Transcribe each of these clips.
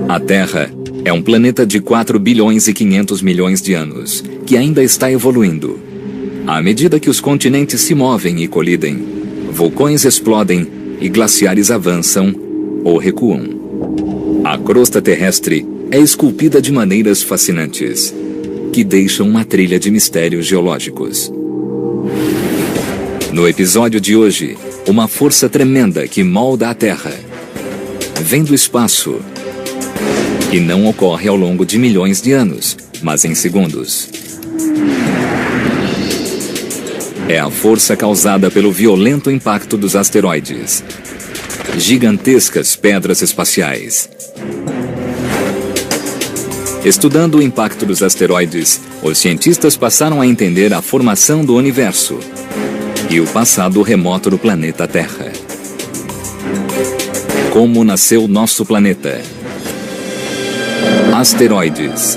A Terra é um planeta de 4 bilhões e 500 milhões de anos, que ainda está evoluindo. À medida que os continentes se movem e colidem, vulcões explodem e glaciares avançam ou recuam. A crosta terrestre é esculpida de maneiras fascinantes, que deixam uma trilha de mistérios geológicos. No episódio de hoje, uma força tremenda que molda a Terra vem do espaço e não ocorre ao longo de milhões de anos, mas em segundos. É a força causada pelo violento impacto dos asteroides, gigantescas pedras espaciais. Estudando o impacto dos asteroides, os cientistas passaram a entender a formação do universo e o passado remoto do planeta Terra. Como nasceu nosso planeta? Asteroides.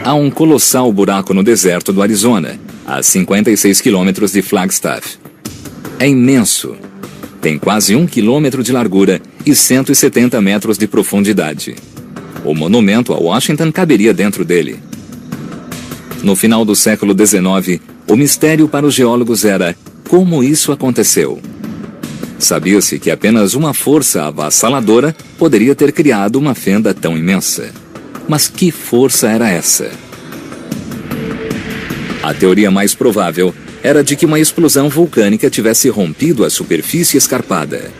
Há um colossal buraco no deserto do Arizona, a 56 quilômetros de Flagstaff. É imenso. Tem quase 1 quilômetro de largura e 170 metros de profundidade. O monumento a Washington caberia dentro dele. No final do século XIX, o mistério para os geólogos era como isso aconteceu. Sabia-se que apenas uma força avassaladora poderia ter criado uma fenda tão imensa. Mas que força era essa? A teoria mais provável era de que uma explosão vulcânica tivesse rompido a superfície escarpada.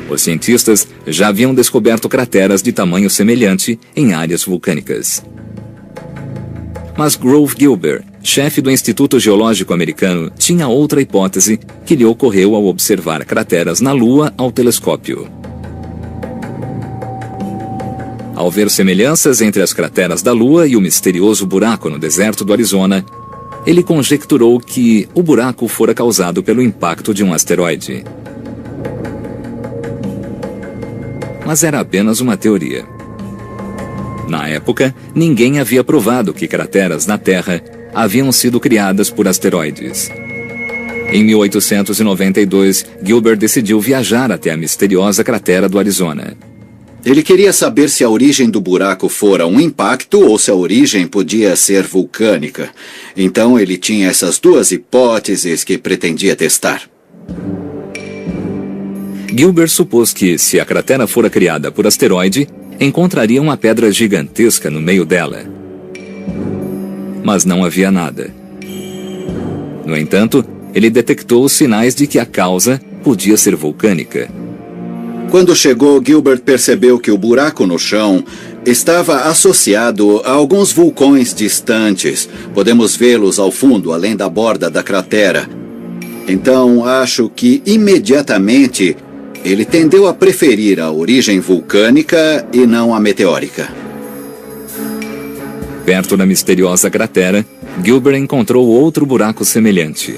Os cientistas já haviam descoberto crateras de tamanho semelhante em áreas vulcânicas. Mas Grover Gilbert, chefe do Instituto Geológico Americano, tinha outra hipótese que lhe ocorreu ao observar crateras na Lua ao telescópio. Ao ver semelhanças entre as crateras da Lua e o misterioso buraco no deserto do Arizona, ele conjecturou que o buraco fora causado pelo impacto de um asteroide. Mas era apenas uma teoria. Na época, ninguém havia provado que crateras na Terra haviam sido criadas por asteroides. Em 1892, Gilbert decidiu viajar até a misteriosa cratera do Arizona. Ele queria saber se a origem do buraco fora um impacto ou se a origem podia ser vulcânica. Então ele tinha essas duas hipóteses que pretendia testar. Gilbert supôs que, se a cratera fora criada por asteroide, encontraria uma pedra gigantesca no meio dela. Mas não havia nada. No entanto, ele detectou os sinais de que a causa podia ser vulcânica. Quando chegou, Gilbert percebeu que o buraco no chão estava associado a alguns vulcões distantes. Podemos vê-los ao fundo, além da borda da cratera. Então, acho que imediatamente ele tendeu a preferir a origem vulcânica e não a meteórica. Perto da misteriosa cratera, Gilbert encontrou outro buraco semelhante.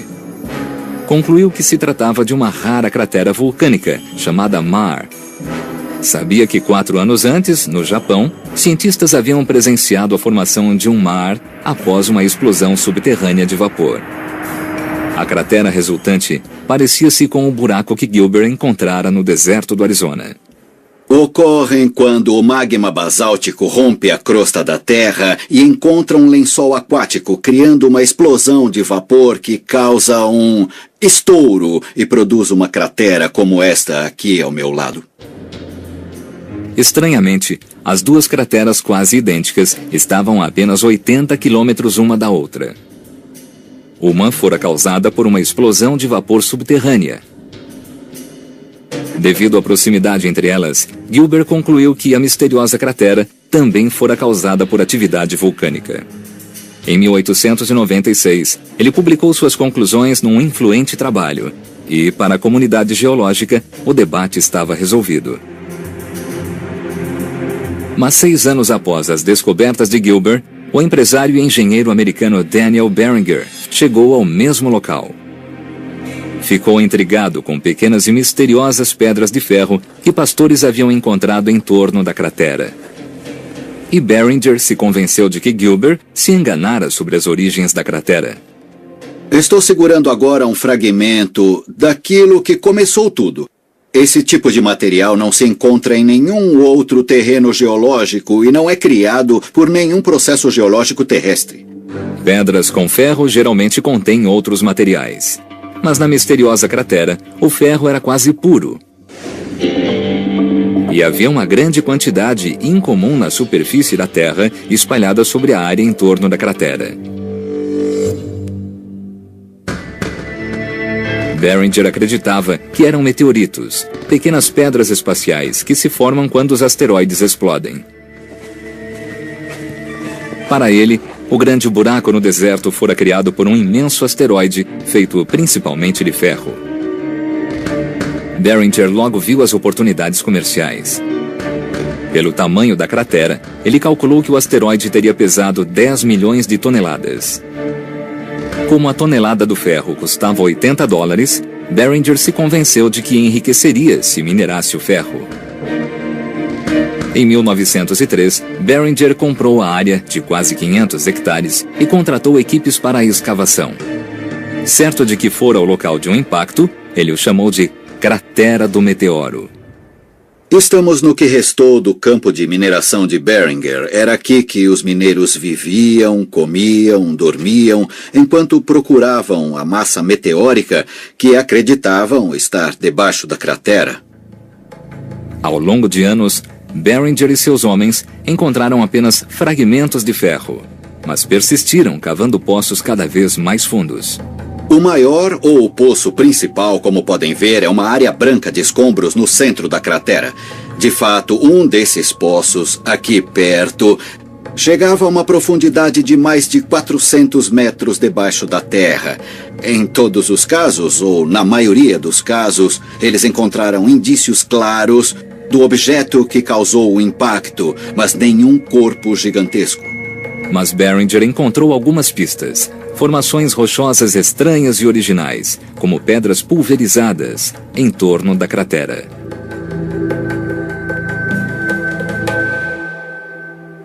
Concluiu que se tratava de uma rara cratera vulcânica, chamada Maar. Sabia que 4 anos antes, no Japão, cientistas haviam presenciado a formação de um mar após uma explosão subterrânea de vapor. A cratera resultante parecia-se com o buraco que Gilbert encontrara no deserto do Arizona. Ocorrem quando o magma basáltico rompe a crosta da Terra e encontra um lençol aquático, criando uma explosão de vapor que causa um estouro e produz uma cratera como esta aqui ao meu lado. Estranhamente, as duas crateras quase idênticas estavam a apenas 80 quilômetros uma da outra. Uma fora causada por uma explosão de vapor subterrânea. Devido à proximidade entre elas, Gilbert concluiu que a misteriosa cratera também fora causada por atividade vulcânica. Em 1896, ele publicou suas conclusões num influente trabalho, e, para a comunidade geológica, o debate estava resolvido. Mas 6 anos após as descobertas de Gilbert, o empresário e engenheiro americano Daniel Barringer chegou ao mesmo local. Ficou intrigado com pequenas e misteriosas pedras de ferro que pastores haviam encontrado em torno da cratera. E Barringer se convenceu de que Gilbert se enganara sobre as origens da cratera. Estou segurando agora um fragmento daquilo que começou tudo. Esse tipo de material não se encontra em nenhum outro terreno geológico e não é criado por nenhum processo geológico terrestre. Pedras com ferro geralmente contêm outros materiais. Mas na misteriosa cratera, o ferro era quase puro. E havia uma grande quantidade incomum na superfície da Terra espalhada sobre a área em torno da cratera. Barringer acreditava que eram meteoritos, pequenas pedras espaciais que se formam quando os asteroides explodem. Para ele, o grande buraco no deserto fora criado por um imenso asteroide feito principalmente de ferro. Barringer logo viu as oportunidades comerciais. Pelo tamanho da cratera, ele calculou que o asteroide teria pesado 10 milhões de toneladas. Como a tonelada do ferro custava $80, Barringer se convenceu de que enriqueceria se minerasse o ferro. Em 1903, Barringer comprou a área de quase 500 hectares e contratou equipes para a escavação. Certo de que fora o local de um impacto, ele o chamou de Cratera do Meteoro. Estamos no que restou do campo de mineração de Barringer. Era aqui que os mineiros viviam, comiam, dormiam, enquanto procuravam a massa meteórica que acreditavam estar debaixo da cratera. Ao longo de anos, Barringer e seus homens encontraram apenas fragmentos de ferro, mas persistiram cavando poços cada vez mais fundos. O maior, ou o poço principal, como podem ver, é uma área branca de escombros no centro da cratera. De fato, um desses poços, aqui perto, chegava a uma profundidade de mais de 400 metros debaixo da terra. Em todos os casos, ou na maioria dos casos, eles encontraram indícios claros do objeto que causou o impacto, mas nenhum corpo gigantesco. Mas Barringer encontrou algumas pistas. Formações rochosas estranhas e originais, como pedras pulverizadas, em torno da cratera.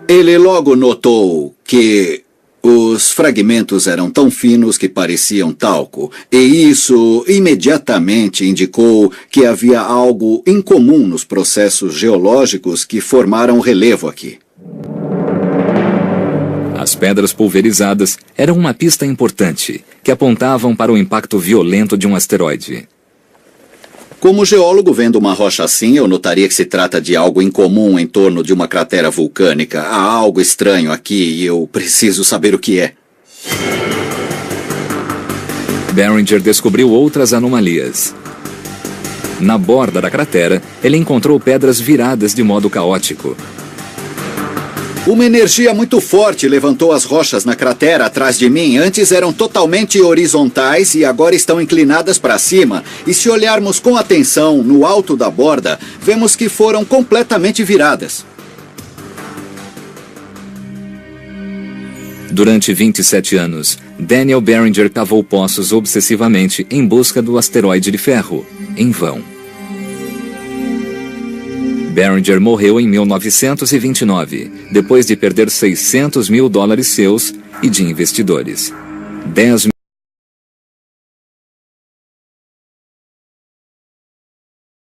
Ele logo notou que os fragmentos eram tão finos que pareciam talco, e isso imediatamente indicou que havia algo incomum nos processos geológicos que formaram o relevo aqui. As pedras pulverizadas eram uma pista importante, que apontavam para o impacto violento de um asteroide. Como geólogo, vendo uma rocha assim, eu notaria que se trata de algo incomum em torno de uma cratera vulcânica. Há algo estranho aqui e eu preciso saber o que é. Barringer descobriu outras anomalias. Na borda da cratera, ele encontrou pedras viradas de modo caótico. Uma energia muito forte levantou as rochas na cratera atrás de mim. Antes eram totalmente horizontais e agora estão inclinadas para cima. E se olharmos com atenção no alto da borda, vemos que foram completamente viradas. Durante 27 anos, Daniel Barringer cavou poços obsessivamente em busca do asteroide de ferro, em vão. Barringer morreu em 1929, depois de perder $600 mil seus e de investidores. 10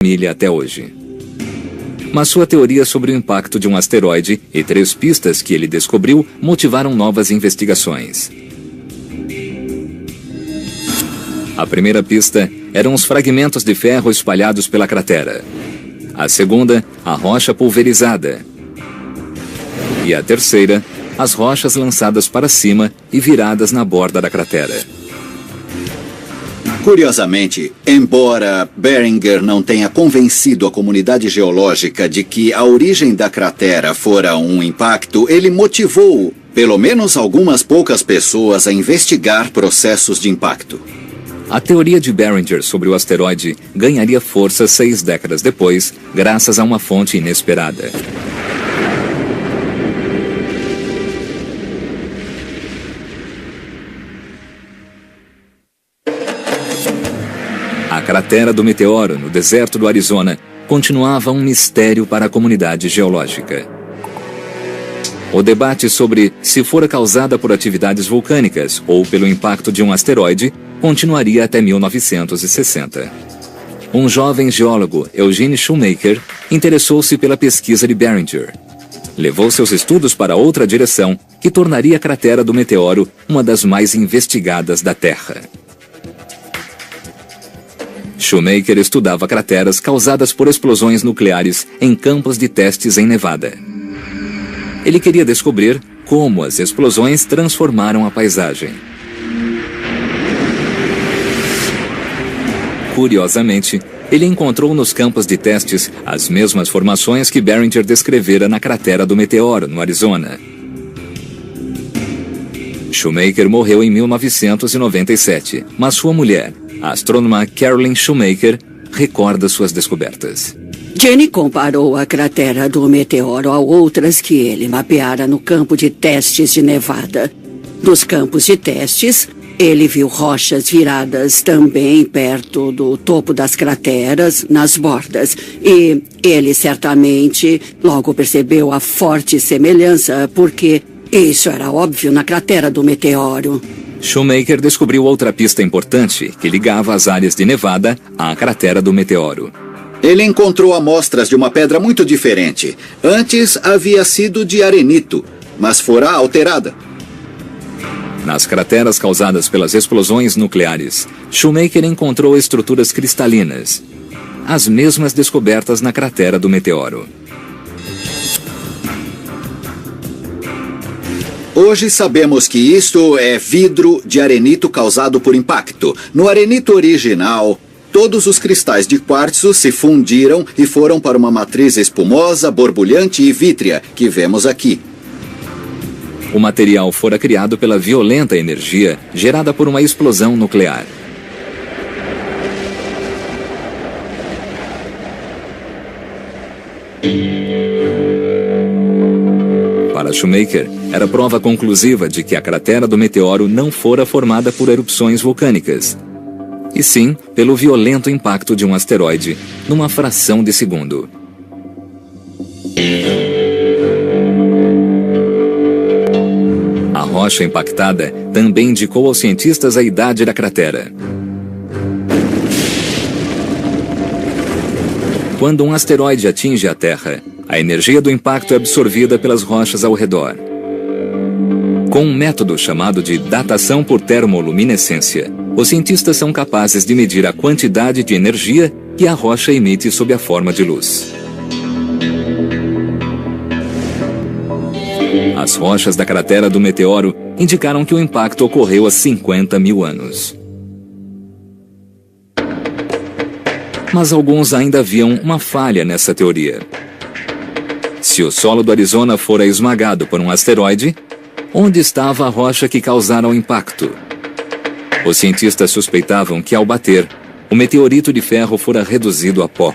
milha até hoje. Mas sua teoria sobre o impacto de um asteroide e 3 pistas que ele descobriu motivaram novas investigações. A primeira pista eram os fragmentos de ferro espalhados pela cratera. A segunda, a rocha pulverizada. E a terceira, as rochas lançadas para cima e viradas na borda da cratera. Curiosamente, embora Barringer não tenha convencido a comunidade geológica de que a origem da cratera fora um impacto, ele motivou pelo menos algumas poucas pessoas a investigar processos de impacto. A teoria de Barringer sobre o asteroide ganharia força 6 décadas depois, graças a uma fonte inesperada. A cratera do meteoro, no deserto do Arizona, continuava um mistério para a comunidade geológica. O debate sobre se fora causada por atividades vulcânicas ou pelo impacto de um asteroide continuaria até 1960. um jovem geólogo, Eugene Shoemaker, interessou-se pela pesquisa de Barringer. Levou seus estudos para outra direção, que tornaria a cratera do meteoro uma das mais investigadas da Terra. Shoemaker estudava crateras causadas por explosões nucleares em campos de testes em Nevada. Ele queria descobrir como as explosões transformaram a paisagem. Curiosamente, ele encontrou nos campos de testes as mesmas formações que Barringer descrevera na cratera do meteoro, no Arizona. Shoemaker morreu em 1997, mas sua mulher, a astrônoma Carolyn Shoemaker, recorda suas descobertas. Jenny comparou a cratera do meteoro a outras que ele mapeara no campo de testes de Nevada. Nos campos de testes, ele viu rochas viradas também perto do topo das crateras, nas bordas. E ele certamente logo percebeu a forte semelhança, porque isso era óbvio na cratera do meteoro. Shoemaker descobriu outra pista importante que ligava as áreas de Nevada à cratera do meteoro. Ele encontrou amostras de uma pedra muito diferente. Antes havia sido de arenito, mas fora alterada. Nas crateras causadas pelas explosões nucleares, Shoemaker encontrou estruturas cristalinas, as mesmas descobertas na cratera do meteoro. Hoje sabemos que isto é vidro de arenito causado por impacto. No arenito original, todos os cristais de quartzo se fundiram e foram para uma matriz espumosa, borbulhante e vítrea que vemos aqui. O material fora criado pela violenta energia gerada por uma explosão nuclear. Para Shoemaker, era prova conclusiva de que a cratera do meteoro não fora formada por erupções vulcânicas, e sim pelo violento impacto de um asteroide numa fração de segundo. A rocha impactada também indicou aos cientistas a idade da cratera. Quando um asteroide atinge a Terra, a energia do impacto é absorvida pelas rochas ao redor. Com um método chamado de datação por termoluminescência, os cientistas são capazes de medir a quantidade de energia que a rocha emite sob a forma de luz. As rochas da cratera do meteoro indicaram que o impacto ocorreu há 50 mil anos. Mas alguns ainda viam uma falha nessa teoria. Se o solo do Arizona fora esmagado por um asteroide, onde estava a rocha que causara o impacto? Os cientistas suspeitavam que, ao bater, o meteorito de ferro fora reduzido a pó.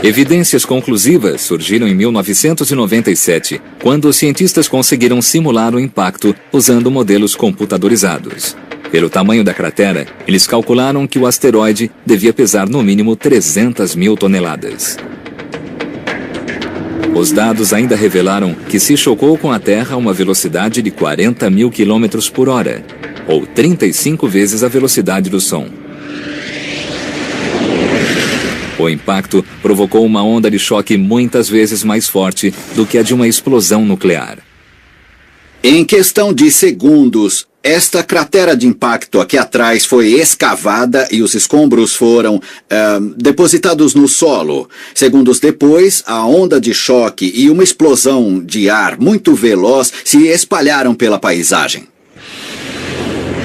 Evidências conclusivas surgiram em 1997, quando os cientistas conseguiram simular o impacto usando modelos computadorizados. Pelo tamanho da cratera, eles calcularam que o asteroide devia pesar no mínimo 300 mil toneladas. Os dados ainda revelaram que se chocou com a Terra a uma velocidade de 40 mil quilômetros por hora, ou 35 vezes a velocidade do som. O impacto provocou uma onda de choque muitas vezes mais forte do que a de uma explosão nuclear. Em questão de segundos, esta cratera de impacto aqui atrás foi escavada e os escombros foram depositados no solo. Segundos depois, a onda de choque e uma explosão de ar muito veloz se espalharam pela paisagem.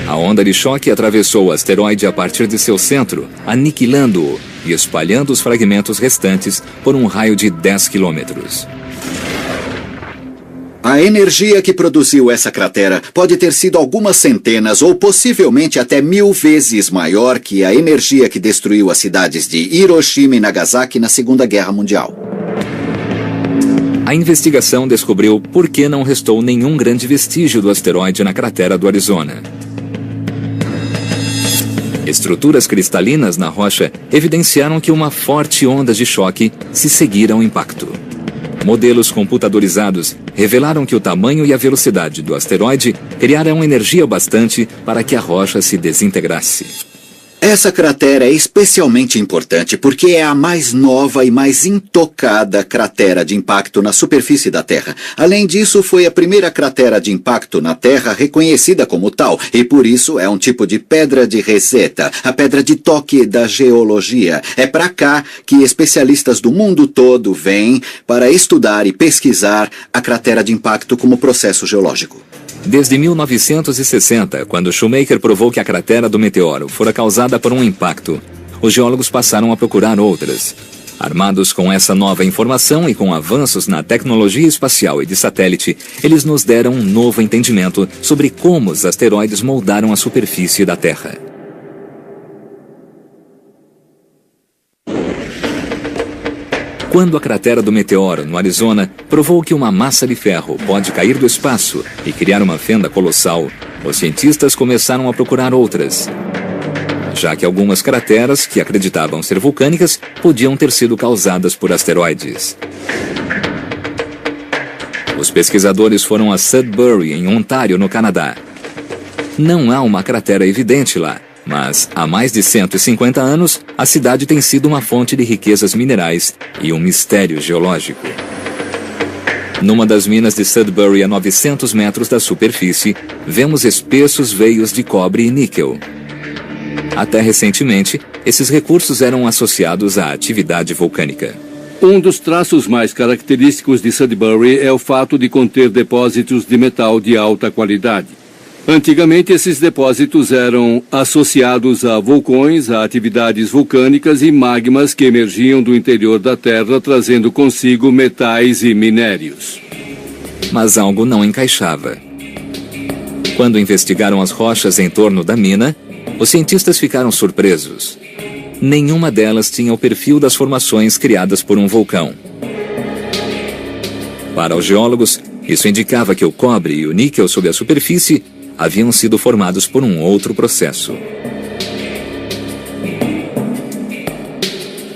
A onda de choque atravessou o asteroide a partir de seu centro, aniquilando-o e espalhando os fragmentos restantes por um raio de 10 quilômetros. A energia que produziu essa cratera pode ter sido algumas centenas ou possivelmente até 1000 vezes maior que a energia que destruiu as cidades de Hiroshima e Nagasaki na Segunda Guerra Mundial. A investigação descobriu por que não restou nenhum grande vestígio do asteroide na cratera do Arizona. Estruturas cristalinas na rocha evidenciaram que uma forte onda de choque se seguira ao impacto. Modelos computadorizados revelaram que o tamanho e a velocidade do asteroide criaram energia bastante para que a rocha se desintegrasse. Essa cratera é especialmente importante porque é a mais nova e mais intocada cratera de impacto na superfície da Terra. Além disso, foi a primeira cratera de impacto na Terra reconhecida como tal, e por isso é um tipo de pedra de Rosetta, a pedra de toque da geologia. É para cá que especialistas do mundo todo vêm para estudar e pesquisar a cratera de impacto como processo geológico. Desde 1960, quando Shoemaker provou que a cratera do meteoro fora causada por um impacto, os geólogos passaram a procurar outras. Armados com essa nova informação e com avanços na tecnologia espacial e de satélite, eles nos deram um novo entendimento sobre como os asteroides moldaram a superfície da Terra. Quando a cratera do meteoro, no Arizona, provou que uma massa de ferro pode cair do espaço e criar uma fenda colossal, os cientistas começaram a procurar outras, já que algumas crateras, que acreditavam ser vulcânicas, podiam ter sido causadas por asteroides. Os pesquisadores foram a Sudbury, em Ontário, no Canadá. Não há uma cratera evidente lá, mas há mais de 150 anos, a cidade tem sido uma fonte de riquezas minerais e um mistério geológico. Numa das minas de Sudbury, a 900 metros da superfície, vemos espessos veios de cobre e níquel. Até recentemente, esses recursos eram associados à atividade vulcânica. Um dos traços mais característicos de Sudbury é o fato de conter depósitos de metal de alta qualidade. Antigamente, esses depósitos eram associados a vulcões, a atividades vulcânicas e magmas que emergiam do interior da Terra, trazendo consigo metais e minérios. Mas algo não encaixava. Quando investigaram as rochas em torno da mina, os cientistas ficaram surpresos. Nenhuma delas tinha o perfil das formações criadas por um vulcão. Para os geólogos, isso indicava que o cobre e o níquel sob a superfície haviam sido formados por um outro processo.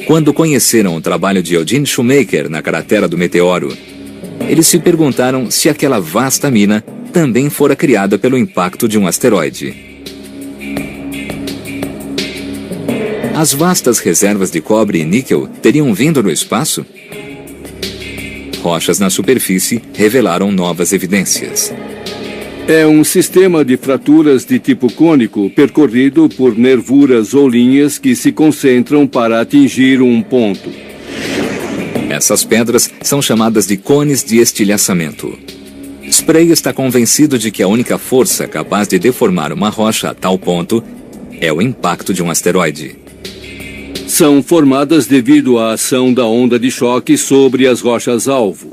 Quando conheceram o trabalho de Eugene Shoemaker na cratera do meteoro, eles se perguntaram se aquela vasta mina também fora criada pelo impacto de um asteroide. As vastas reservas de cobre e níquel teriam vindo do espaço? Rochas na superfície revelaram novas evidências. É um sistema de fraturas de tipo cônico percorrido por nervuras ou linhas que se concentram para atingir um ponto. Essas pedras são chamadas de cones de estilhaçamento. Spray está convencido de que a única força capaz de deformar uma rocha a tal ponto é o impacto de um asteroide. São formadas devido à ação da onda de choque sobre as rochas-alvo.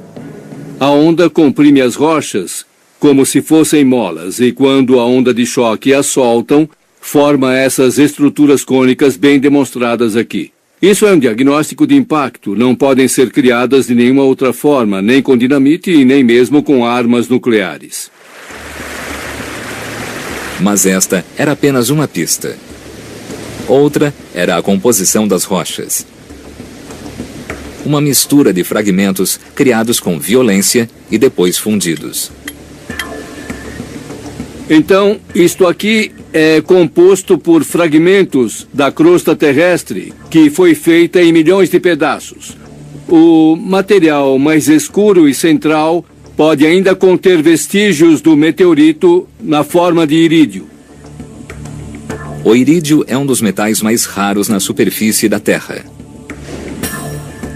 A onda comprime as rochas como se fossem molas, e quando a onda de choque as soltam, forma essas estruturas cônicas bem demonstradas aqui. Isso é um diagnóstico de impacto, não podem ser criadas de nenhuma outra forma, nem com dinamite e nem mesmo com armas nucleares. Mas esta era apenas uma pista. Outra era a composição das rochas. Uma mistura de fragmentos criados com violência e depois fundidos. Então, isto aqui é composto por fragmentos da crosta terrestre, que foi feita em milhões de pedaços. O material mais escuro e central pode ainda conter vestígios do meteorito na forma de irídio. O irídio é um dos metais mais raros na superfície da Terra.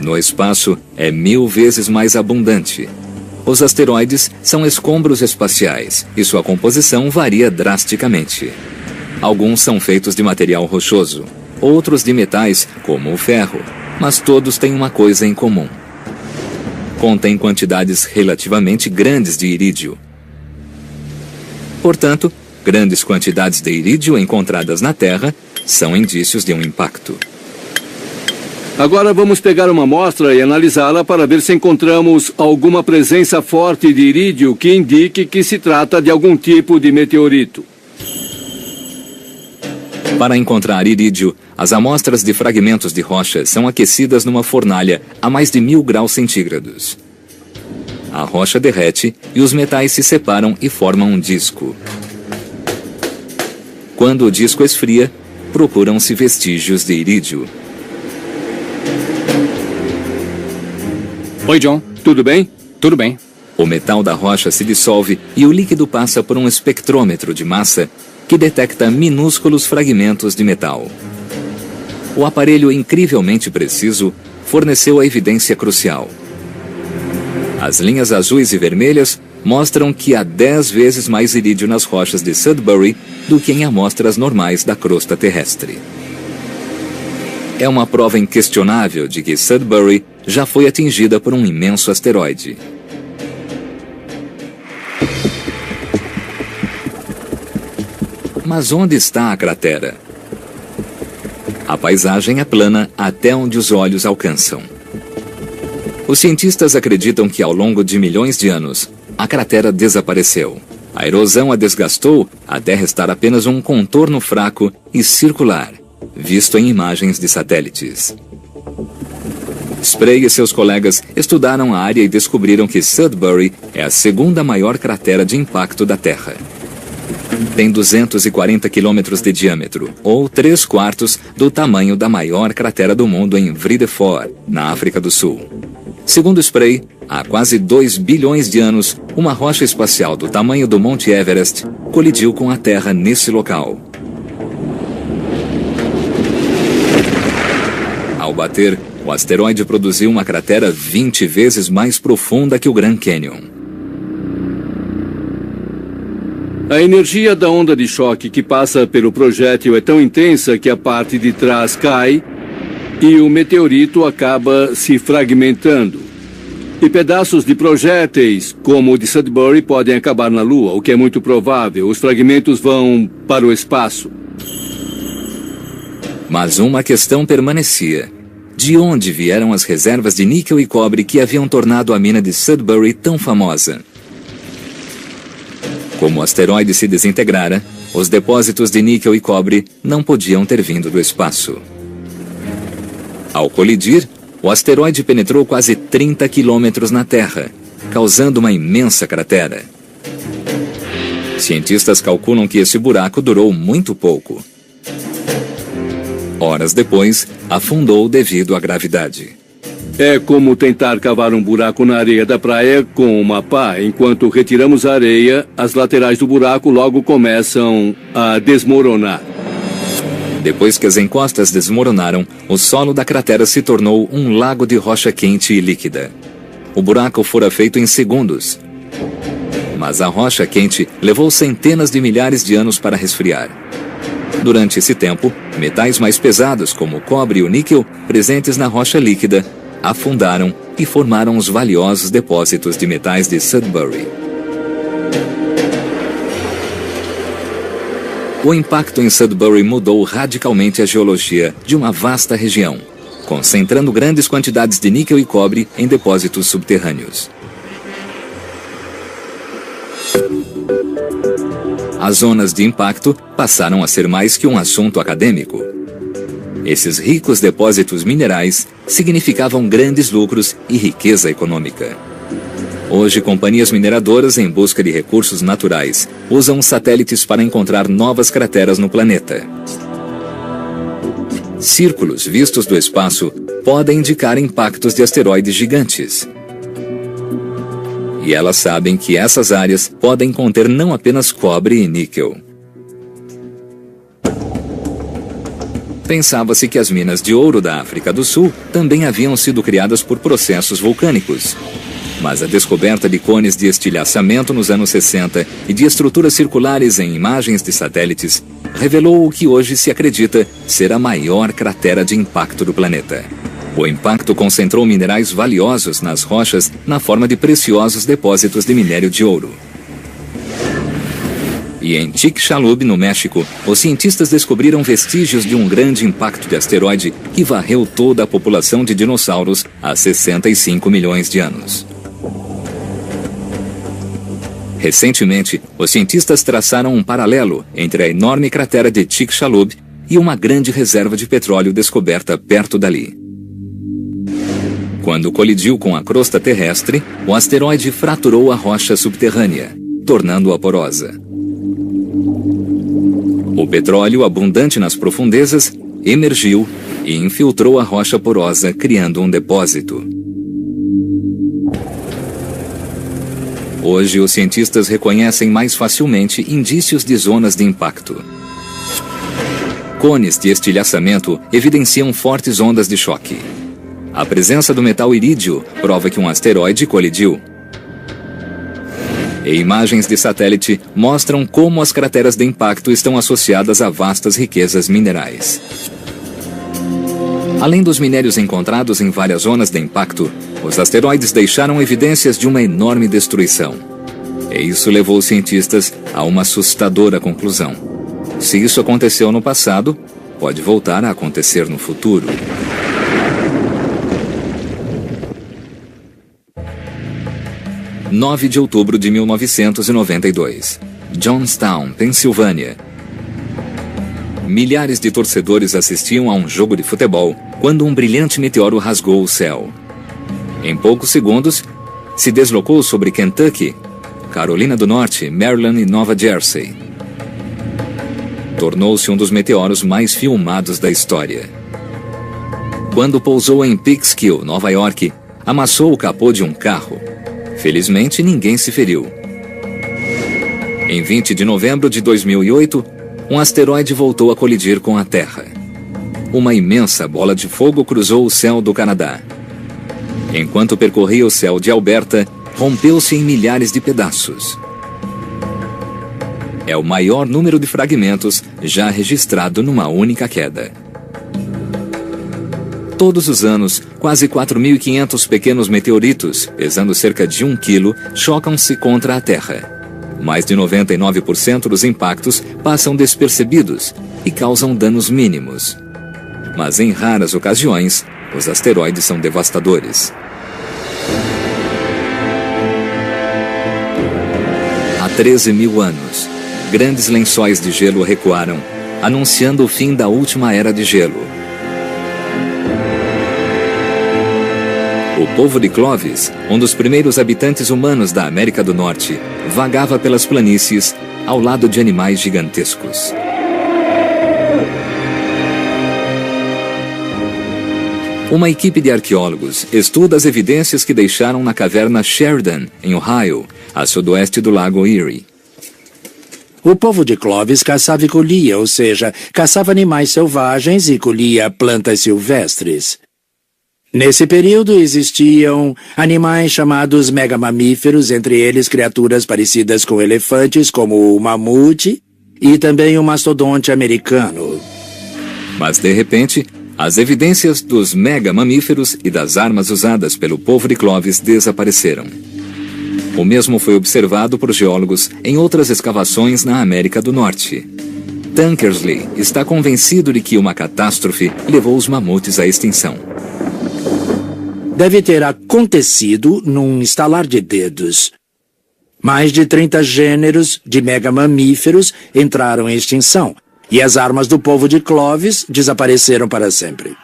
No espaço, é 1000 vezes mais abundante. Os asteroides são escombros espaciais e sua composição varia drasticamente. Alguns são feitos de material rochoso, outros de metais, como o ferro, mas todos têm uma coisa em comum. Contêm quantidades relativamente grandes de irídio. Portanto, grandes quantidades de irídio encontradas na Terra são indícios de um impacto. Agora vamos pegar uma amostra e analisá-la para ver se encontramos alguma presença forte de irídio que indique que se trata de algum tipo de meteorito. Para encontrar irídio, as amostras de fragmentos de rocha são aquecidas numa fornalha a mais de 1000 graus centígrados. A rocha derrete e os metais se separam e formam um disco. Quando o disco esfria, procuram-se vestígios de irídio. Oi, John. Tudo bem? Tudo bem. O metal da rocha se dissolve e o líquido passa por um espectrômetro de massa que detecta minúsculos fragmentos de metal. O aparelho incrivelmente preciso forneceu a evidência crucial. As linhas azuis e vermelhas mostram que há 10 vezes mais irídio nas rochas de Sudbury do que em amostras normais da crosta terrestre. É uma prova inquestionável de que Sudbury já foi atingida por um imenso asteroide. Mas onde está a cratera? A paisagem é plana até onde os olhos alcançam. Os cientistas acreditam que ao longo de milhões de anos, a cratera desapareceu. A erosão a desgastou até restar apenas um contorno fraco e circular, visto em imagens de satélites. Spray e seus colegas estudaram a área e descobriram que Sudbury é a segunda maior cratera de impacto da Terra. Tem 240 quilômetros de diâmetro, ou 3/4 do tamanho da maior cratera do mundo em Vredefort, na África do Sul. Segundo Spray, há quase 2 bilhões de anos, uma rocha espacial do tamanho do Monte Everest colidiu com a Terra nesse local. Ao bater, o asteroide produziu uma cratera 20 vezes mais profunda que o Grand Canyon. A energia da onda de choque que passa pelo projétil é tão intensa que a parte de trás cai e o meteorito acaba se fragmentando. E pedaços de projéteis, como o de Sudbury, podem acabar na Lua, o que é muito provável. Os fragmentos vão para o espaço. Mas uma questão permanecia. De onde vieram as reservas de níquel e cobre que haviam tornado a mina de Sudbury tão famosa? Como o asteroide se desintegrara, os depósitos de níquel e cobre não podiam ter vindo do espaço. Ao colidir, o asteroide penetrou quase 30 quilômetros na Terra, causando uma imensa cratera. Cientistas calculam que esse buraco durou muito pouco. Horas depois, afundou devido à gravidade. É como tentar cavar um buraco na areia da praia com uma pá. Enquanto retiramos a areia, as laterais do buraco logo começam a desmoronar. Depois que as encostas desmoronaram, o solo da cratera se tornou um lago de rocha quente e líquida. O buraco fora feito em segundos. Mas a rocha quente levou centenas de milhares de anos para resfriar. Durante esse tempo, metais mais pesados, como o cobre e o níquel, presentes na rocha líquida, afundaram e formaram os valiosos depósitos de metais de Sudbury. O impacto em Sudbury mudou radicalmente a geologia de uma vasta região, concentrando grandes quantidades de níquel e cobre em depósitos subterrâneos. As zonas de impacto passaram a ser mais que um assunto acadêmico. Esses ricos depósitos minerais significavam grandes lucros e riqueza econômica. Hoje, companhias mineradoras em busca de recursos naturais usam satélites para encontrar novas crateras no planeta. Círculos vistos do espaço podem indicar impactos de asteroides gigantes. E elas sabem que essas áreas podem conter não apenas cobre e níquel. Pensava-se que as minas de ouro da África do Sul também haviam sido criadas por processos vulcânicos. Mas a descoberta de cones de estilhaçamento nos anos 60 e de estruturas circulares em imagens de satélites revelou o que hoje se acredita ser a maior cratera de impacto do planeta. O impacto concentrou minerais valiosos nas rochas na forma de preciosos depósitos de minério de ouro. E em Chicxulub, no México, os cientistas descobriram vestígios de um grande impacto de asteroide que varreu toda a população de dinossauros há 65 milhões de anos. Recentemente, os cientistas traçaram um paralelo entre a enorme cratera de Chicxulub e uma grande reserva de petróleo descoberta perto dali. Quando colidiu com a crosta terrestre, o asteroide fraturou a rocha subterrânea, tornando-a porosa. O petróleo, abundante nas profundezas, emergiu e infiltrou a rocha porosa, criando um depósito. Hoje, os cientistas reconhecem mais facilmente indícios de zonas de impacto. Cones de estilhaçamento evidenciam fortes ondas de choque. A presença do metal irídio prova que um asteroide colidiu. E imagens de satélite mostram como as crateras de impacto estão associadas a vastas riquezas minerais. Além dos minérios encontrados em várias zonas de impacto, os asteroides deixaram evidências de uma enorme destruição. E isso levou os cientistas a uma assustadora conclusão. Se isso aconteceu no passado, pode voltar a acontecer no futuro. – 9 de outubro de 1992. Johnstown, Pensilvânia. Milhares de torcedores assistiam a um jogo de futebol quando um brilhante meteoro rasgou o céu. Em poucos segundos, se deslocou sobre Kentucky, Carolina do Norte, Maryland e Nova Jersey. Tornou-se um dos meteoros mais filmados da história. Quando pousou em Peekskill, Nova York, amassou o capô de um carro. Felizmente, ninguém se feriu. Em 20 de novembro de 2008, um asteroide voltou a colidir com a Terra. Uma imensa bola de fogo cruzou o céu do Canadá. Enquanto percorria o céu de Alberta, rompeu-se em milhares de pedaços. É o maior número de fragmentos já registrado numa única queda. Todos os anos, quase 4.500 pequenos meteoritos, pesando cerca de 1 quilo, chocam-se contra a Terra. Mais de 99% dos impactos passam despercebidos e causam danos mínimos. Mas em raras ocasiões, os asteroides são devastadores. Há 13 mil anos, grandes lençóis de gelo recuaram, anunciando o fim da última era de gelo. O povo de Clovis, um dos primeiros habitantes humanos da América do Norte, vagava pelas planícies ao lado de animais gigantescos. Uma equipe de arqueólogos estuda as evidências que deixaram na caverna Sheridan, em Ohio, a sudoeste do lago Erie. O povo de Clovis caçava e colhia, ou seja, caçava animais selvagens e colhia plantas silvestres. Nesse período existiam animais chamados megamamíferos, entre eles criaturas parecidas com elefantes, como o mamute e também o mastodonte americano. Mas, de repente, as evidências dos megamamíferos e das armas usadas pelo povo de Clovis desapareceram. O mesmo foi observado por geólogos em outras escavações na América do Norte. Tankersley está convencido de que uma catástrofe levou os mamutes à extinção. Deve ter acontecido num estalar de dedos. Mais de 30 gêneros de megamamíferos entraram em extinção, e as armas do povo de Clovis desapareceram para sempre.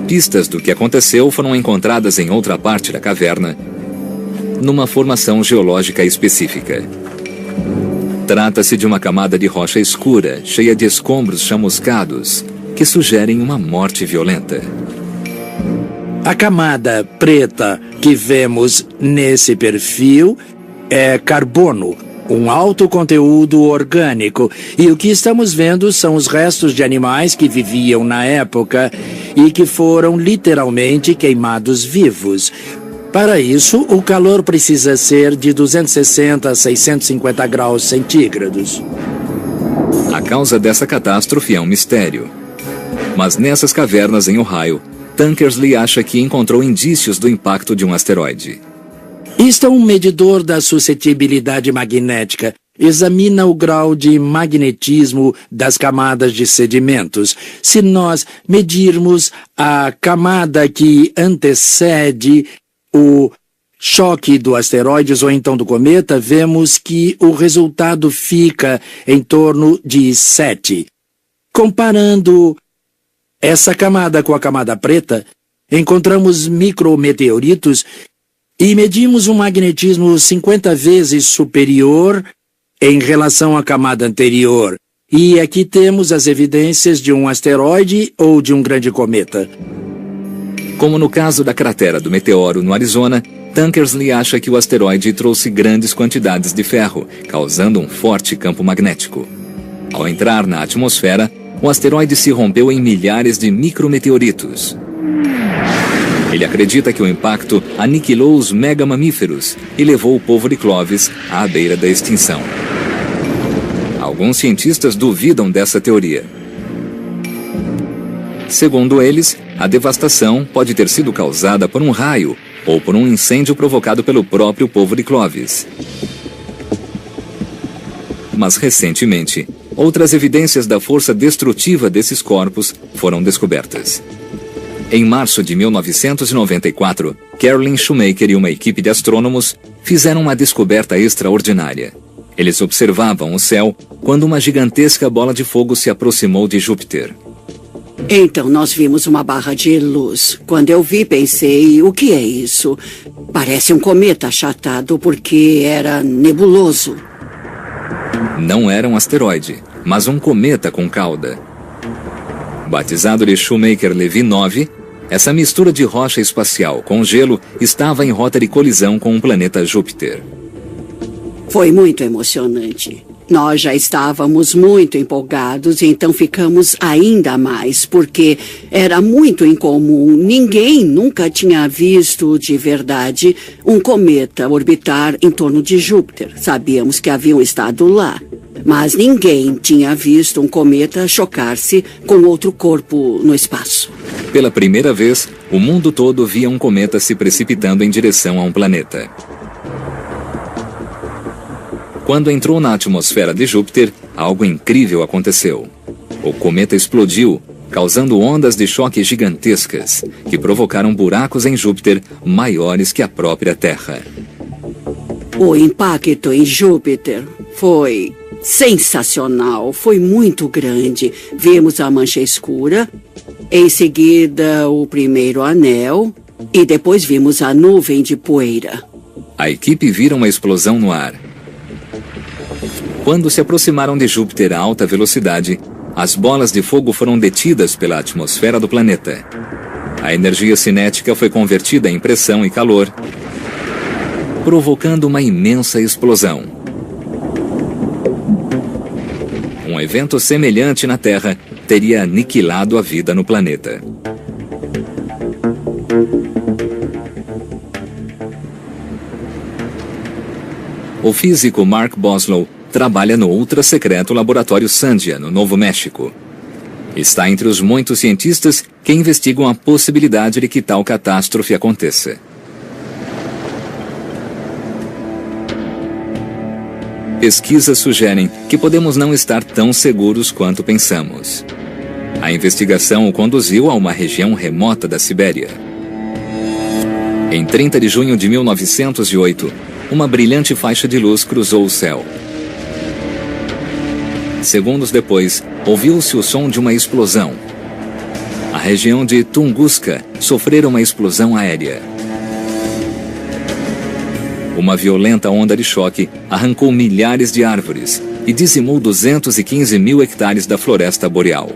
Pistas do que aconteceu foram encontradas em outra parte da caverna, numa formação geológica específica. Trata-se de uma camada de rocha escura, cheia de escombros chamuscados, que sugerem uma morte violenta. A camada preta que vemos nesse perfil é carbono, um alto conteúdo orgânico, e o que estamos vendo são os restos de animais que viviam na época e que foram literalmente queimados vivos. Para isso, o calor precisa ser de 260 a 650 graus centígrados. A causa dessa catástrofe é um mistério. Mas nessas cavernas em Ohio, Tankersley acha que encontrou indícios do impacto de um asteroide. Isto é um medidor da suscetibilidade magnética. Examina o grau de magnetismo das camadas de sedimentos. Se nós medirmos a camada que antecede o choque do asteroide ou então do cometa, vemos que o resultado fica em torno de 7. Comparando essa camada com a camada preta, encontramos micrometeoritos e medimos um magnetismo 50 vezes superior em relação à camada anterior. E aqui temos as evidências de um asteroide ou de um grande cometa. Como no caso da cratera do meteoro no Arizona, Tankersley acha que o asteroide trouxe grandes quantidades de ferro, causando um forte campo magnético. Ao entrar na atmosfera, o asteroide se rompeu em milhares de micrometeoritos. Ele acredita que o impacto aniquilou os megamamíferos e levou o povo de Clovis à beira da extinção. Alguns cientistas duvidam dessa teoria. Segundo eles, a devastação pode ter sido causada por um raio ou por um incêndio provocado pelo próprio povo de Clovis. Mas recentemente, outras evidências da força destrutiva desses corpos foram descobertas. Em março de 1994, Carolyn Shoemaker e uma equipe de astrônomos fizeram uma descoberta extraordinária. Eles observavam o céu quando uma gigantesca bola de fogo se aproximou de Júpiter. Então nós vimos uma barra de luz. Quando eu vi, pensei, o que é isso? Parece um cometa achatado porque era nebuloso. Não era um asteroide, mas um cometa com cauda. Batizado de Shoemaker-Levy 9, essa mistura de rocha espacial com gelo estava em rota de colisão com o planeta Júpiter. Foi muito emocionante. Nós já estávamos muito empolgados e então ficamos ainda mais, porque era muito incomum. Ninguém nunca tinha visto de verdade um cometa orbitar em torno de Júpiter. Sabíamos que havia um estado lá, mas ninguém tinha visto um cometa chocar-se com outro corpo no espaço. Pela primeira vez, o mundo todo via um cometa se precipitando em direção a um planeta. Quando entrou na atmosfera de Júpiter, algo incrível aconteceu. O cometa explodiu, causando ondas de choque gigantescas, que provocaram buracos em Júpiter maiores que a própria Terra. O impacto em Júpiter foi sensacional, foi muito grande. Vimos a mancha escura, em seguida o primeiro anel e depois vimos a nuvem de poeira. A equipe vira uma explosão no ar. Quando se aproximaram de Júpiter a alta velocidade, as bolas de fogo foram detidas pela atmosfera do planeta. A energia cinética foi convertida em pressão e calor, provocando uma imensa explosão. Um evento semelhante na Terra teria aniquilado a vida no planeta. O físico Mark Boslow trabalha no ultra-secreto Laboratório Sandia, no Novo México. Está entre os muitos cientistas que investigam a possibilidade de que tal catástrofe aconteça. Pesquisas sugerem que podemos não estar tão seguros quanto pensamos. A investigação o conduziu a uma região remota da Sibéria. Em 30 de junho de 1908, uma brilhante faixa de luz cruzou o céu. Segundos depois, ouviu-se o som de uma explosão. A região de Tunguska sofreu uma explosão aérea. Uma violenta onda de choque arrancou milhares de árvores e dizimou 215 mil hectares da floresta boreal.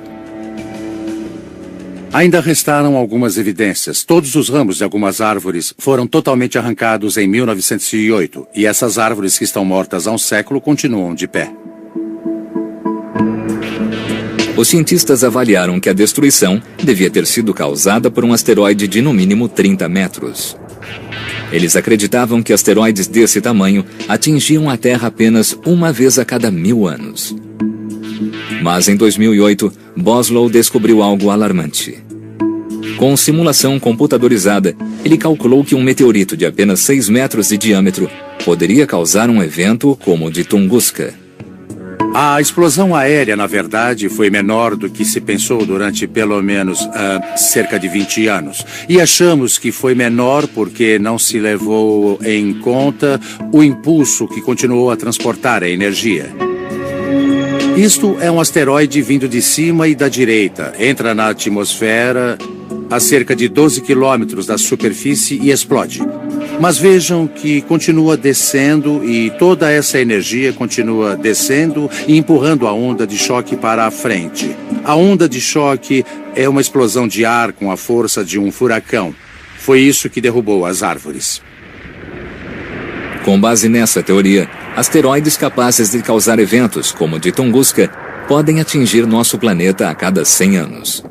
Ainda restaram algumas evidências. Todos os ramos de algumas árvores foram totalmente arrancados em 1908, e essas árvores que estão mortas há um século continuam de pé. Os cientistas avaliaram que a destruição devia ter sido causada por um asteroide de no mínimo 30 metros. Eles acreditavam que asteroides desse tamanho atingiam a Terra apenas uma vez a cada 1000 anos. Mas em 2008, Boslow descobriu algo alarmante. Com simulação computadorizada, ele calculou que um meteorito de apenas 6 metros de diâmetro poderia causar um evento como o de Tunguska. A explosão aérea, na verdade, foi menor do que se pensou durante pelo menos cerca de 20 anos. E achamos que foi menor porque não se levou em conta o impulso que continuou a transportar a energia. Isto é um asteroide vindo de cima e da direita. Entra na atmosfera a cerca de 12 quilômetros da superfície e explode. Mas vejam que continua descendo e toda essa energia continua descendo e empurrando a onda de choque para a frente. A onda de choque é uma explosão de ar com a força de um furacão. Foi isso que derrubou as árvores. Com base nessa teoria, asteroides capazes de causar eventos como o de Tunguska podem atingir nosso planeta a cada 100 anos.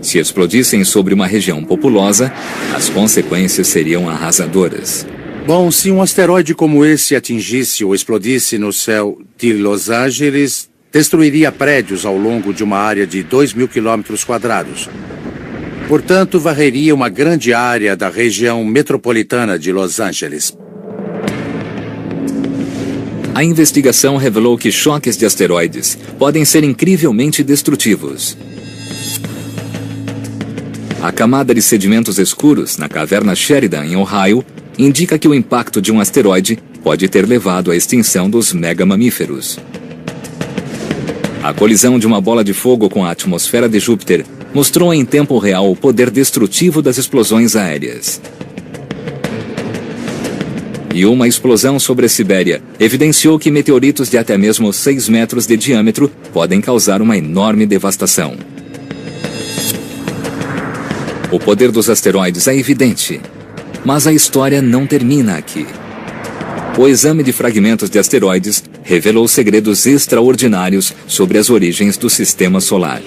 Se explodissem sobre uma região populosa, as consequências seriam arrasadoras. Bom, se um asteroide como esse atingisse ou explodisse no céu de Los Angeles, destruiria prédios ao longo de uma área de 2.000 quilômetros quadrados. Portanto, varreria uma grande área da região metropolitana de Los Angeles. A investigação revelou que choques de asteroides podem ser incrivelmente destrutivos. A camada de sedimentos escuros na caverna Sheridan, em Ohio, indica que o impacto de um asteroide pode ter levado à extinção dos megamamíferos. A colisão de uma bola de fogo com a atmosfera de Júpiter mostrou em tempo real o poder destrutivo das explosões aéreas. E uma explosão sobre a Sibéria evidenciou que meteoritos de até mesmo 6 metros de diâmetro podem causar uma enorme devastação. O poder dos asteroides é evidente, mas a história não termina aqui. O exame de fragmentos de asteroides revelou segredos extraordinários sobre as origens do Sistema Solar.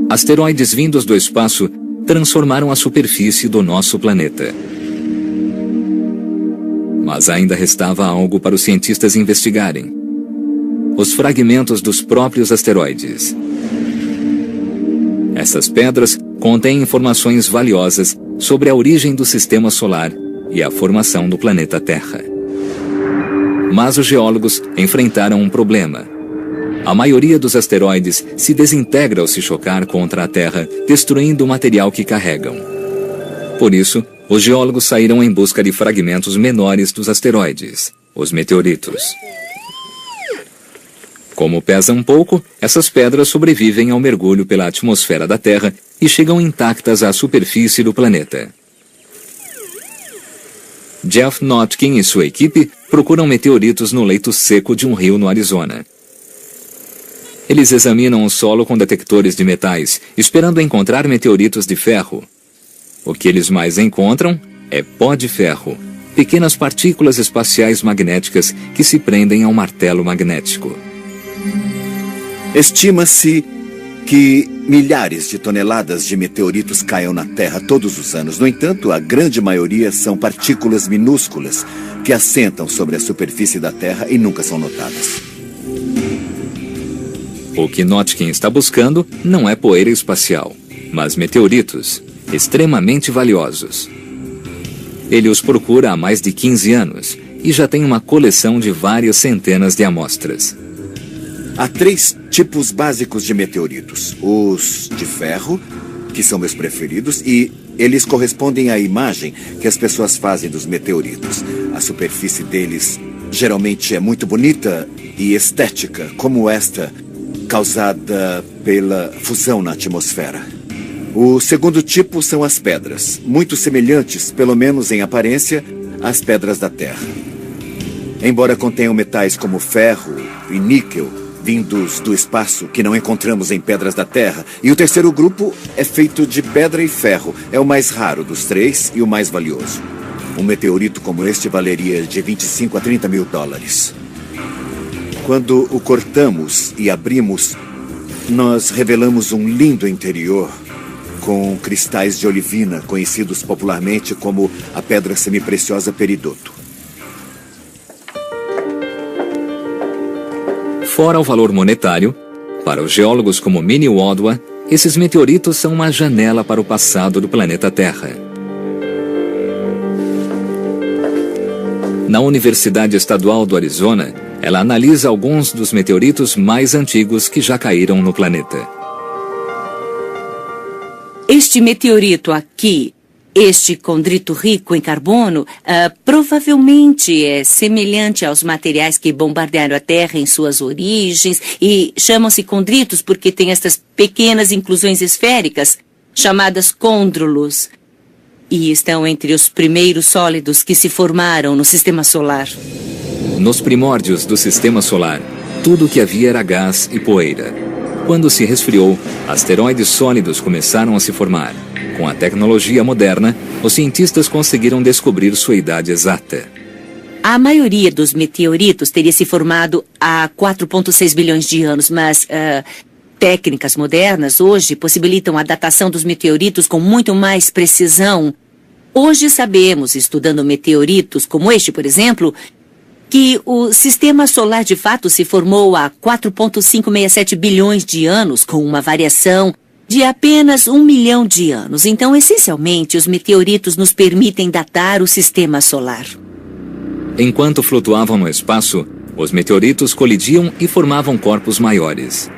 Asteroides vindos do espaço transformaram a superfície do nosso planeta. Mas ainda restava algo para os cientistas investigarem: os fragmentos dos próprios asteroides. Essas pedras contêm informações valiosas sobre a origem do Sistema Solar e a formação do planeta Terra. Mas os geólogos enfrentaram um problema. A maioria dos asteroides se desintegra ao se chocar contra a Terra, destruindo o material que carregam. Por isso, os geólogos saíram em busca de fragmentos menores dos asteroides, os meteoritos. Como pesam pouco, essas pedras sobrevivem ao mergulho pela atmosfera da Terra e chegam intactas à superfície do planeta. Jeff Notkin e sua equipe procuram meteoritos no leito seco de um rio no Arizona. Eles examinam o solo com detectores de metais, esperando encontrar meteoritos de ferro. O que eles mais encontram é pó de ferro, pequenas partículas espaciais magnéticas que se prendem ao martelo magnético. Estima-se que milhares de toneladas de meteoritos caiam na Terra todos os anos. No entanto, a grande maioria são partículas minúsculas que assentam sobre a superfície da Terra e nunca são notadas. O que Notkin está buscando não é poeira espacial, mas meteoritos extremamente valiosos. Ele os procura há mais de 15 anos e já tem uma coleção de várias centenas de amostras. Há 3 tipos básicos de meteoritos. Os de ferro, que são meus preferidos, e eles correspondem à imagem que as pessoas fazem dos meteoritos. A superfície deles geralmente é muito bonita e estética, como esta, causada pela fusão na atmosfera. O segundo tipo são as pedras, muito semelhantes, pelo menos em aparência, às pedras da Terra. Embora contenham metais como ferro e níquel, vindos do espaço, que não encontramos em pedras da Terra. E o terceiro grupo é feito de pedra e ferro. É o mais raro dos 3 e o mais valioso. Um meteorito como este valeria de 25 a 30 mil dólares. Quando o cortamos e abrimos, nós revelamos um lindo interior com cristais de olivina, conhecidos popularmente como a pedra semipreciosa peridoto. Fora o valor monetário, para os geólogos como Minnie Wadhwa, esses meteoritos são uma janela para o passado do planeta Terra. Na Universidade Estadual do Arizona, ela analisa alguns dos meteoritos mais antigos que já caíram no planeta. Este meteorito aqui Este condrito rico em carbono provavelmente é semelhante aos materiais que bombardearam a Terra em suas origens e chamam-se condritos porque têm estas pequenas inclusões esféricas chamadas côndrulos e estão entre os primeiros sólidos que se formaram no Sistema Solar. Nos primórdios do Sistema Solar, tudo o que havia era gás e poeira. Quando se resfriou, asteroides sólidos começaram a se formar. Com a tecnologia moderna, os cientistas conseguiram descobrir sua idade exata. A maioria dos meteoritos teria se formado há 4,6 bilhões de anos, mas técnicas modernas hoje possibilitam a datação dos meteoritos com muito mais precisão. Hoje sabemos, estudando meteoritos como este, por exemplo, que o Sistema Solar de fato se formou há 4,567 bilhões de anos, com uma variação de apenas 1 milhão de anos. Então, essencialmente, os meteoritos nos permitem datar o Sistema Solar. Enquanto flutuavam no espaço, os meteoritos colidiam e formavam corpos maiores.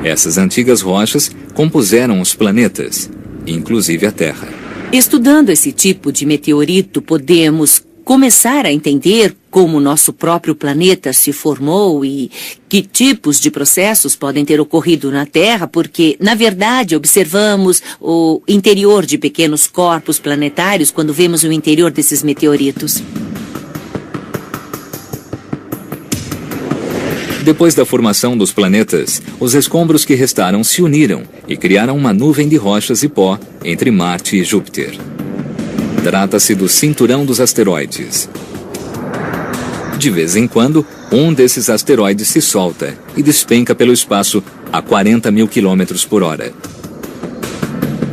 Essas antigas rochas compuseram os planetas, inclusive a Terra. Estudando esse tipo de meteorito, podemos começar a entender como nosso próprio planeta se formou e que tipos de processos podem ter ocorrido na Terra, porque, na verdade, observamos o interior de pequenos corpos planetários quando vemos o interior desses meteoritos. Depois da formação dos planetas, os escombros que restaram se uniram e criaram uma nuvem de rochas e pó entre Marte e Júpiter. Trata-se do cinturão dos asteroides. De vez em quando, um desses asteroides se solta e despenca pelo espaço a 40 mil quilômetros por hora.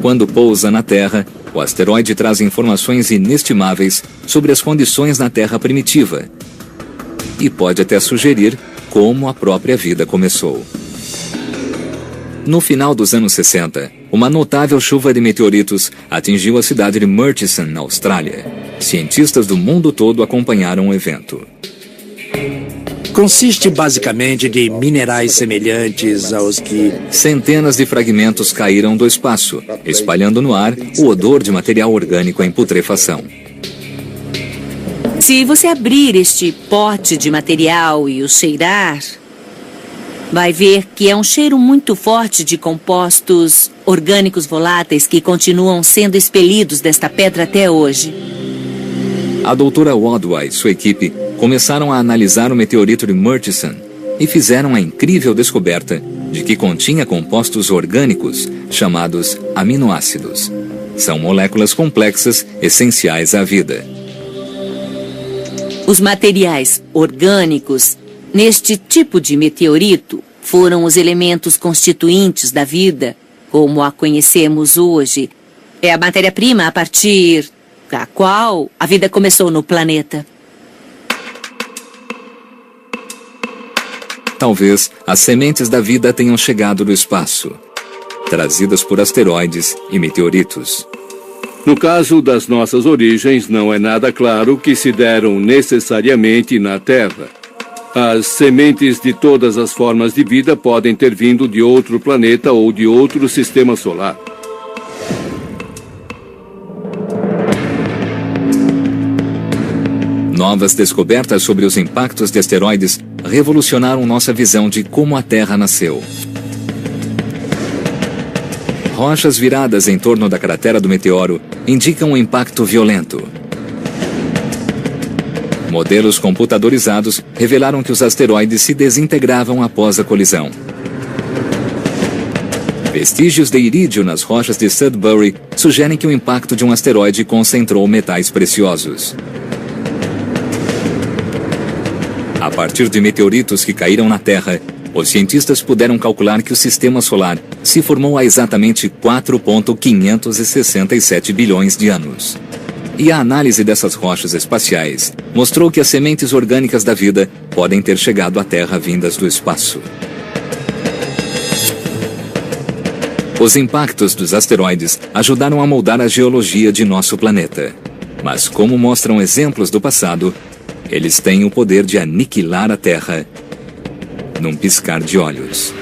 Quando pousa na Terra, o asteroide traz informações inestimáveis sobre as condições na Terra primitiva e pode até sugerir como a própria vida começou. No final dos anos 60, uma notável chuva de meteoritos atingiu a cidade de Murchison, na Austrália. Cientistas do mundo todo acompanharam o evento. Consiste basicamente de minerais semelhantes aos que... Centenas de fragmentos caíram do espaço, espalhando no ar o odor de material orgânico em putrefação. Se você abrir este pote de material e o cheirar, vai ver que é um cheiro muito forte de compostos orgânicos voláteis que continuam sendo expelidos desta pedra até hoje. A doutora Wadway e sua equipe começaram a analisar o meteorito de Murchison e fizeram a incrível descoberta de que continha compostos orgânicos chamados aminoácidos. São moléculas complexas essenciais à vida. Os materiais orgânicos neste tipo de meteorito foram os elementos constituintes da vida, como a conhecemos hoje. É a matéria-prima a partir da qual a vida começou no planeta. Talvez as sementes da vida tenham chegado do espaço, trazidas por asteroides e meteoritos. No caso das nossas origens, não é nada claro que se deram necessariamente na Terra. As sementes de todas as formas de vida podem ter vindo de outro planeta ou de outro sistema solar. Novas descobertas sobre os impactos de asteroides revolucionaram nossa visão de como a Terra nasceu. Rochas viradas em torno da cratera do meteoro indicam um impacto violento. Modelos computadorizados revelaram que os asteroides se desintegravam após a colisão. Vestígios de irídio nas rochas de Sudbury sugerem que o impacto de um asteroide concentrou metais preciosos. A partir de meteoritos que caíram na Terra, os cientistas puderam calcular que o Sistema Solar se formou há exatamente 4,567 bilhões de anos. E a análise dessas rochas espaciais mostrou que as sementes orgânicas da vida podem ter chegado à Terra vindas do espaço. Os impactos dos asteroides ajudaram a moldar a geologia de nosso planeta. Mas, como mostram exemplos do passado, eles têm o poder de aniquilar a Terra num piscar de olhos.